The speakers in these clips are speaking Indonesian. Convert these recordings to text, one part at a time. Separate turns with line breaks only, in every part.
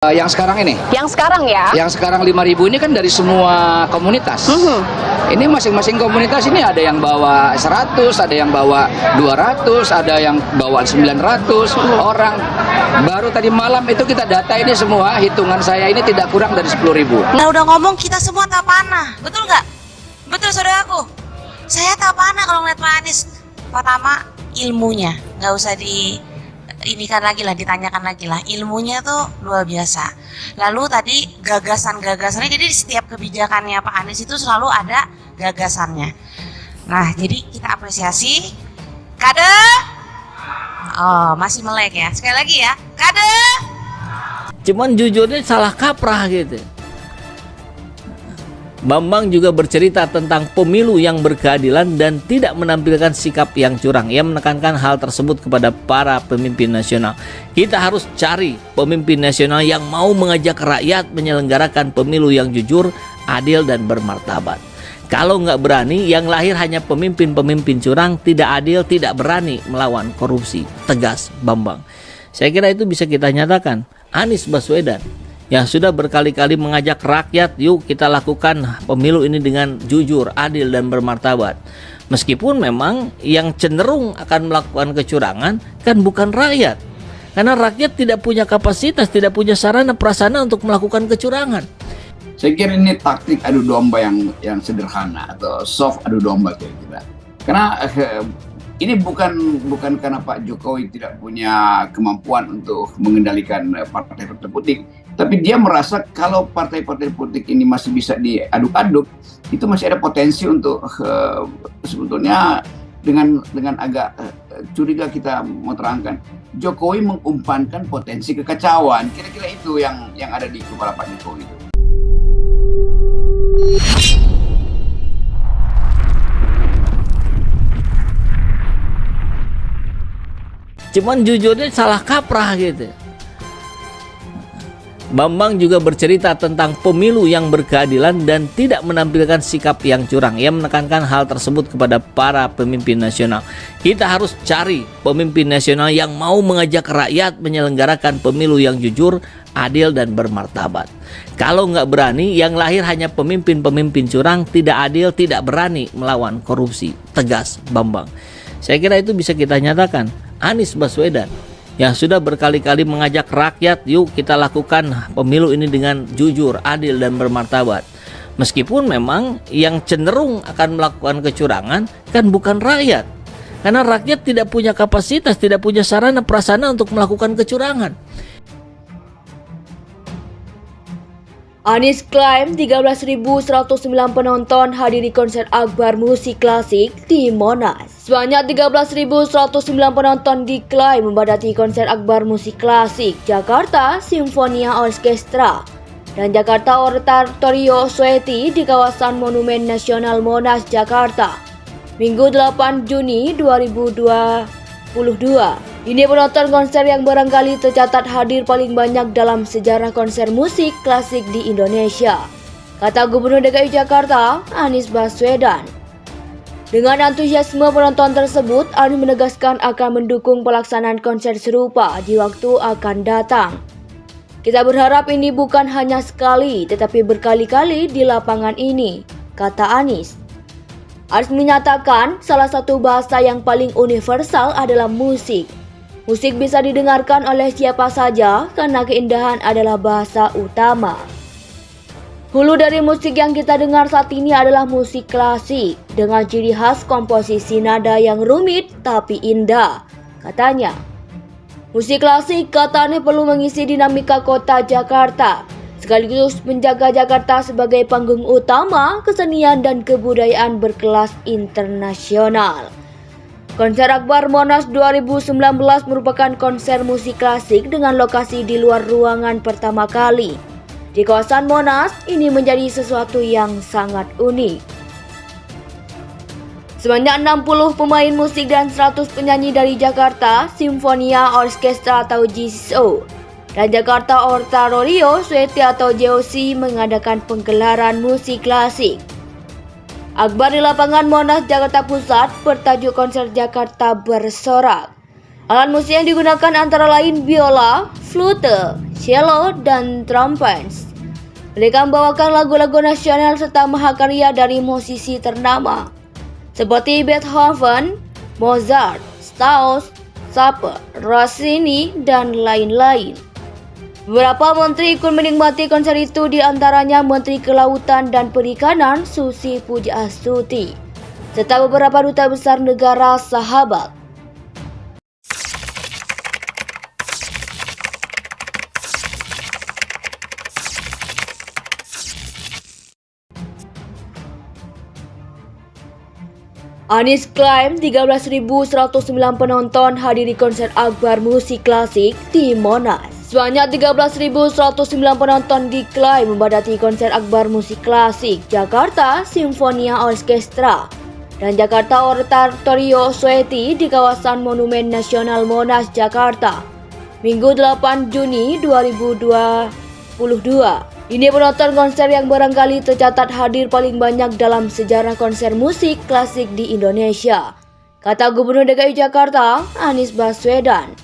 Yang sekarang ini,
Yang sekarang ya?
yang sekarang 5.000 ini kan dari semua komunitas. Ini masing-masing komunitas ini ada yang bawa 100, ada yang bawa 200, ada yang bawa 900 orang. Baru tadi malam itu kita data ini semua, hitungan saya ini tidak kurang dari 10.000.
Nah udah ngomong kita semua tak panah, betul nggak? Betul saudaraku. Saya tak panah kalau ngeliat Pak Anies. Pertama ilmunya, nggak usah ditanyakan lagi lah. Ilmunya tuh luar biasa. Lalu tadi gagasannya, jadi di setiap kebijakannya Pak Anies itu selalu ada gagasannya. Nah jadi kita apresiasi. Kade. Oh masih melek ya. Sekali lagi ya, kade.
Cuman jujurnya salah kaprah gitu. Bambang juga bercerita tentang pemilu yang berkeadilan dan tidak menampilkan sikap yang curang. Ia menekankan hal tersebut kepada para pemimpin nasional. Kita harus cari pemimpin nasional yang mau mengajak rakyat menyelenggarakan pemilu yang jujur, adil, dan bermartabat. Kalau nggak berani, yang lahir hanya pemimpin-pemimpin curang, tidak adil, tidak berani melawan korupsi. Tegas Bambang. Saya kira itu bisa kita nyatakan. Anies Baswedan yang sudah berkali-kali mengajak rakyat, yuk kita lakukan pemilu ini dengan jujur, adil, dan bermartabat. Meskipun memang yang cenderung akan melakukan kecurangan kan bukan rakyat. Karena rakyat tidak punya kapasitas, tidak punya sarana prasarana untuk melakukan kecurangan.
Saya kira ini taktik adu domba yang sederhana atau soft adu domba kira-kira. Karena ini bukan karena Pak Jokowi tidak punya kemampuan untuk mengendalikan partai-partai politik, tapi dia merasa kalau partai-partai politik ini masih bisa diaduk-aduk, itu masih ada potensi untuk sebetulnya dengan agak curiga kita mau terangkan, Jokowi mengumpankan potensi kekacauan. Kira-kira itu yang ada di kepala Pak Jokowi itu.
Cuman jujurnya salah kaprah gitu. Bambang juga bercerita tentang pemilu yang berkeadilan dan tidak menampilkan sikap yang curang. Ia menekankan hal tersebut kepada para pemimpin nasional. Kita harus cari pemimpin nasional yang mau mengajak rakyat menyelenggarakan pemilu yang jujur, adil, dan bermartabat. Kalau nggak berani, yang lahir hanya pemimpin-pemimpin curang, tidak adil, tidak berani melawan korupsi. Tegas Bambang. Saya kira itu bisa kita nyatakan. Anies Baswedan yang sudah berkali-kali mengajak rakyat, yuk kita lakukan pemilu ini dengan jujur, adil, dan bermartabat. Meskipun memang yang cenderung akan melakukan kecurangan kan bukan rakyat. Karena rakyat tidak punya kapasitas, tidak punya sarana prasarana untuk melakukan kecurangan.
Anies klaim 13.109 penonton hadiri konser akbar musik klasik di Monas. Sebanyak 13.109 penonton diklaim membadati konser akbar musik klasik Jakarta Sinfonia Orkestra dan Jakarta Oratorio Sueti di kawasan Monumen Nasional Monas, Jakarta, Minggu 8 Juni 2022. Ini penonton konser yang barangkali tercatat hadir paling banyak dalam sejarah konser musik klasik di Indonesia, kata Gubernur DKI Jakarta, Anies Baswedan. Dengan antusiasme penonton tersebut, Anies menegaskan akan mendukung pelaksanaan konser serupa di waktu akan datang. Kita berharap ini bukan hanya sekali, tetapi berkali-kali di lapangan ini, kata Anies. Anies menyatakan salah satu bahasa yang paling universal adalah musik. Musik bisa didengarkan oleh siapa saja karena keindahan adalah bahasa utama. Hulu dari musik yang kita dengar saat ini adalah musik klasik dengan ciri khas komposisi nada yang rumit tapi indah, katanya. Musik klasik katanya perlu mengisi dinamika kota Jakarta, sekaligus menjaga Jakarta sebagai panggung utama kesenian dan kebudayaan berkelas internasional. Konser Akbar Monas 2019 merupakan konser musik klasik dengan lokasi di luar ruangan pertama kali. Di kawasan Monas, ini menjadi sesuatu yang sangat unik. Sebanyak 60 pemain musik dan 100 penyanyi dari Jakarta Sinfonia Orkestra atau JSO dan Jakarta Oratorio Sueti atau JOC mengadakan penggelaran musik klasik. Akbar di lapangan Monas, Jakarta Pusat bertajuk konser Jakarta Bersorak. Alat musik yang digunakan antara lain biola, flute, cello, dan trumpets. Mereka membawakan lagu-lagu nasional serta mahakarya dari musisi ternama seperti Beethoven, Mozart, Strauss, Chopin, Rossini, dan lain-lain. Beberapa menteri ikut menikmati konser itu, di antaranya Menteri Kelautan dan Perikanan Susi Pujiastuti serta beberapa duta besar negara sahabat. Anies klaim 13.109 penonton hadiri konser akbar musik klasik di Monas. Sebanyak 13.109 penonton diklaim membadati konser akbar musik klasik Jakarta Sinfonia Orkestra dan Jakarta Oratorio Sueti di kawasan Monumen Nasional Monas, Jakarta, Minggu 8 Juni 2022. Ini penonton konser yang barangkali tercatat hadir paling banyak dalam sejarah konser musik klasik di Indonesia, kata Gubernur DKI Jakarta, Anies Baswedan.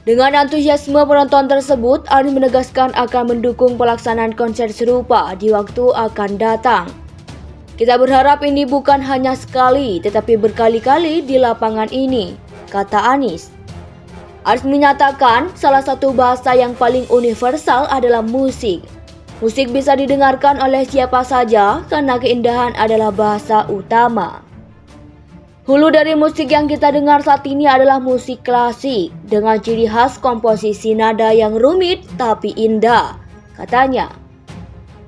Dengan antusiasme penonton tersebut, Anies menegaskan akan mendukung pelaksanaan konser serupa di waktu akan datang. Kita berharap ini bukan hanya sekali, tetapi berkali-kali di lapangan ini, kata Anies. Anies menyatakan salah satu bahasa yang paling universal adalah musik. Musik bisa didengarkan oleh siapa saja karena keindahan adalah bahasa utama. Hulu dari musik yang kita dengar saat ini adalah musik klasik dengan ciri khas komposisi nada yang rumit tapi indah, katanya.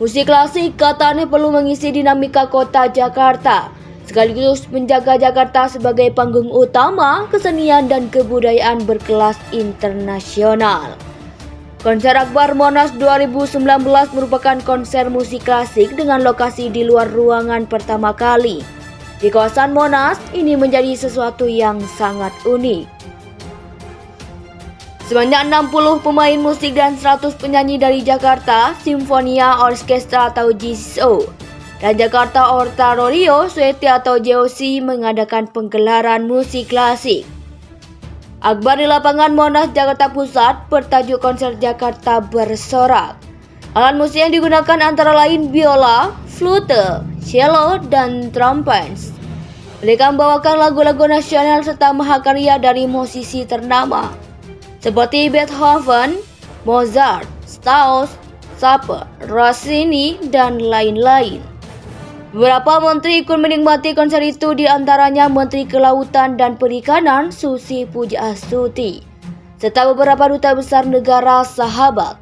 Musik klasik, katanya, perlu mengisi dinamika kota Jakarta, sekaligus menjaga Jakarta sebagai panggung utama kesenian dan kebudayaan berkelas internasional. Konser Akbar Monas 2019 merupakan konser musik klasik dengan lokasi di luar ruangan pertama kali. Di kawasan Monas, ini menjadi sesuatu yang sangat unik. Sebanyak 60 pemain musik dan 100 penyanyi dari Jakarta Sinfonia Orkestra atau JSO dan Jakarta Oratorio Sueti atau JOC mengadakan penggelaran musik klasik Akbar di lapangan Monas, Jakarta Pusat bertajuk konser Jakarta Bersorak. Alat musik yang digunakan antara lain biola, flute, cello, dan trumpets. Mereka membawakan lagu-lagu nasional serta mahakarya dari musisi ternama seperti Beethoven, Mozart, Strauss, Chopin, Rossini, dan lain-lain. Beberapa menteri ikut menikmati konser itu, di antaranya Menteri Kelautan dan Perikanan Susi Pujiastuti serta beberapa duta besar negara sahabat.